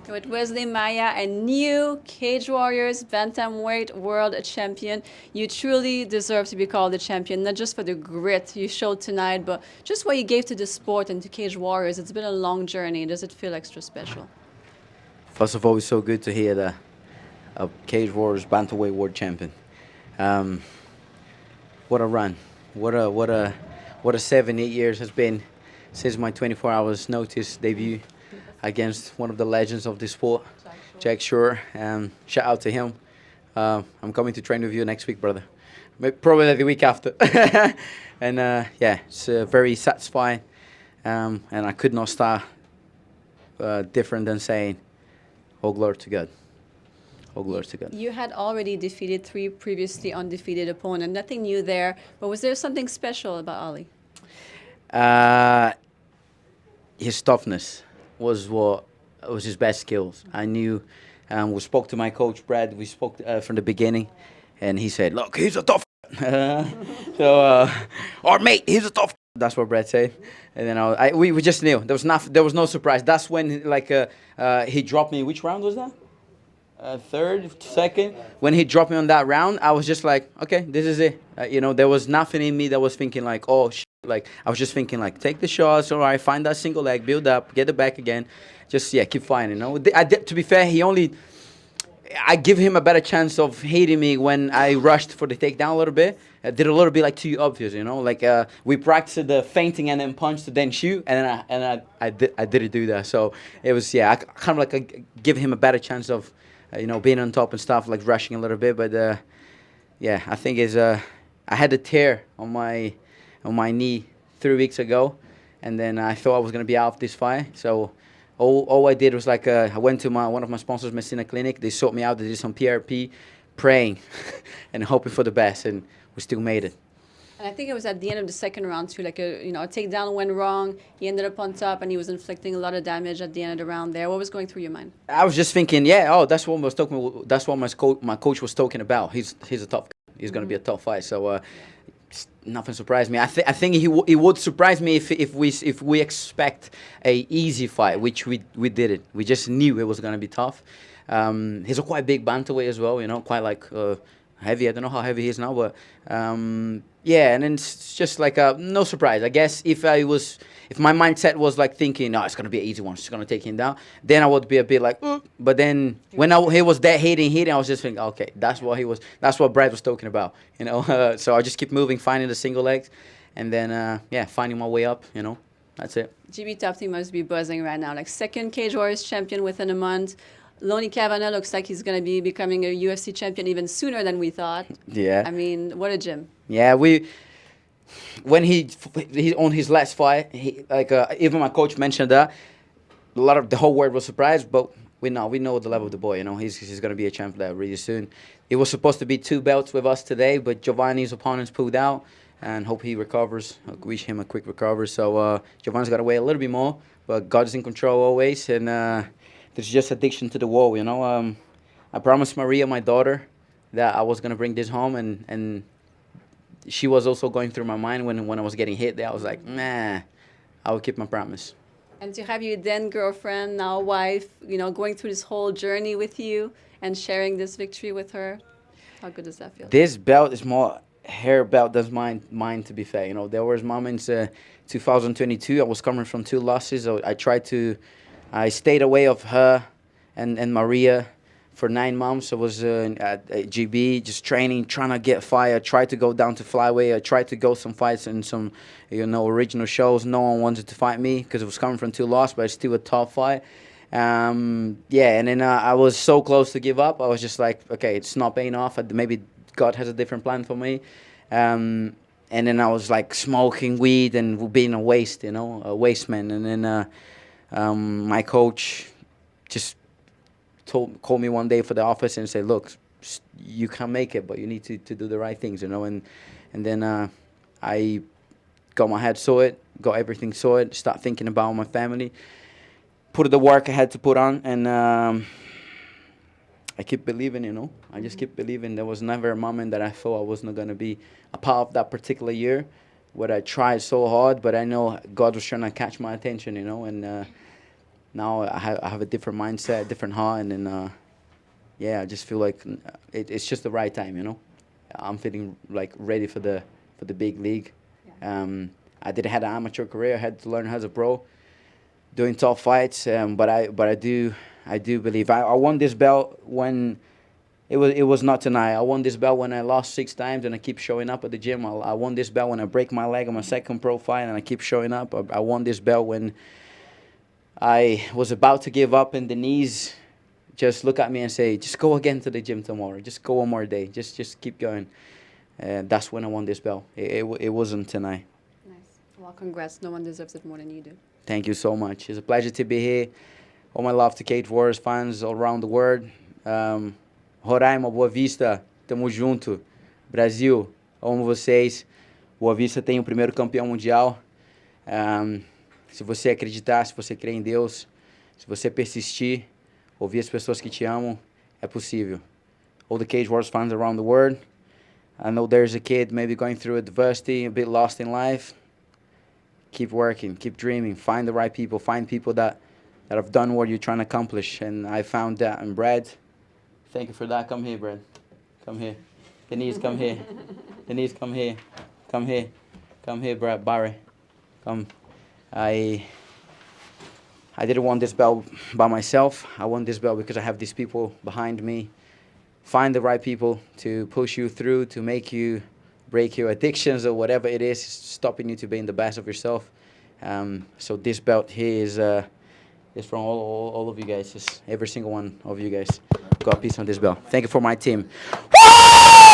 With Weslley Maia, a new Cage Warriors Bantamweight World Champion. You truly deserve to be called a champion, not just for the grit you showed tonight, but just what you gave to the sport and to Cage Warriors. It's been a long journey. Does it feel extra special? First of all, it's so good to hear that a Cage Warriors Bantamweight World Champion. Um, what a run! What a 7 8 years has been since my 24 hours notice debut against one of the legends of the sport, Jack Shore. Shout out to him. I'm coming to train with you next week, brother. Probably the week after. And yeah, it's very satisfying. And I could not start different than saying, "Oh glory to God." Oh glory to God. You had already defeated three previously undefeated opponents. Nothing new there, but was there something special about Ali? Uh, his toughness was his best skills. I knew. We spoke to my coach Brad. We spoke from the beginning, and he said, "Look, he's a tough." Our mate, he's a tough. That's what Brad said, and then we just knew there was no surprise. That's when he dropped me. Which round was that? Third, second. When he dropped me on that round, I was just like, okay, this is it. There was nothing in me that was thinking like, oh, like I was just thinking like, take the shots, all right, find that single leg, build up, get it back again, just keep fighting. To be fair, I give him a better chance of hitting me when I rushed for the takedown a little bit. I did a little bit like too obvious, we practiced the feinting and then punch to then shoot, I didn't do that. So it was I kind of like give him a better chance of being on top and stuff, like rushing a little bit. But I think I had a tear on my knee 3 weeks ago, and then I thought I was gonna be out of this fight. So all I did was I went to one of my sponsors, Messina Clinic. They sought me out. They did some PRP, praying and hoping for the best, and we still made it. And I think it was at the end of the second round too. Like a takedown went wrong. He ended up on top, and he was inflicting a lot of damage at the end of the round. There, what was going through your mind? I was just thinking, that's what my coach was talking about. He's a tough guy. He's gonna be a tough fight. So nothing surprised me. I think he would surprise me if we expect a easy fight, which we didn't. We just knew it was gonna be tough. He's a quite big bantamweight as well. Quite heavy. I don't know how heavy he is now, but and then it's just no surprise. I guess if my mindset was like thinking, no, it's gonna be an easy one, it's just gonna take him down, then I would be a bit like, but then when he was that hitting, I was just thinking, okay, that's what Brad was talking about, So I just keep moving, finding the single legs, and then finding my way up, That's it. GB Top Team must be buzzing right now. Like second Cage Warriors champion within a month. Lonnie Kavanagh looks like he's going to be becoming a UFC champion even sooner than we thought. Yeah. I mean, what a gym. Yeah, when he on his last fight, even my coach mentioned that the whole world was surprised, but we know the level of the boy. He's going to be a champion really soon. It was supposed to be 2 belts with us today, but Giovanni's opponents pulled out, and hope he recovers. I wish him a quick recovery. So Giovanni's got to wait a little bit more, but God is in control always, and there's just addiction to the wall. I promised Maria, my daughter, that I was going to bring this home, and she was also going through my mind when I was getting hit there. I was like, nah, I will keep my promise. And to have your then girlfriend, now wife, going through this whole journey with you and sharing this victory with her, how good does that feel? This belt is more her belt than mine, to be fair. There was moments 2022, I was coming from 2 losses. So I stayed away of her and Maria for 9 months. I was at GB, just training, trying to get fired. Tried to go down to flyweight. I tried to go some fights in some, original shows. No one wanted to fight me because it was coming from 2 losses, but it's still a tough fight. And then I was so close to give up. I was just like, okay, it's not paying off. Maybe God has a different plan for me. And then I was like smoking weed and being a waste, a waste man. And then my coach just called me one day for the office and said, look, you can make it, but you need to do the right things, and then I got my head sorted, got everything sorted, start thinking about my family, put the work I had to put on, and I keep believing, I just keep believing. There was never a moment that I thought I wasn't going to be a part of that particular year where I tried so hard, but I know God was trying to catch my attention, and now I have a different mindset, different heart, and then yeah, I just feel like it's just the right time, you know. I'm feeling like ready for the big league. I did had an amateur career. I had to learn as a pro, doing tough fights. But I do believe I won this belt when it was not tonight. I won this belt when I lost 6 times and I keep showing up at the gym. I won this belt when I break my leg on my second pro fight and I keep showing up. I won this belt when I was about to give up and the knees just look at me and say, just go again to the gym tomorrow. Just go one more day. Just keep going. That's when I won this belt. It wasn't tonight. Nice. Well, congrats. No one deserves it more than you do. Thank you so much. It's a pleasure to be here. All my love to Cage Warriors fans all around the world. Roraima, Boa Vista, tamo junto. Brasil, amo vocês. Boa Vista tem o primeiro campeão mundial. Se você acreditar, se você crer em Deus, se você persistir, ouvir as pessoas que te amam, é possível. All the Cage Warriors fans around the world. I know there's a kid maybe going through adversity, a bit lost in life. Keep working, keep dreaming, find the right people, find people that have done what you're trying to accomplish. And I found that in Brad. Thank you for that. Come here, Brad. Come here. Denise, come here. Denise, come here. Come here. Come here, Brad. Barry. Come. I didn't want this belt by myself. I want this belt because I have these people behind me. Find the right people to push you through, to make you break your addictions or whatever it is, stopping you to being the best of yourself. So this belt here is from all of you guys, just every single one of you guys. Got a piece on this belt. Thank you for my team. Woo!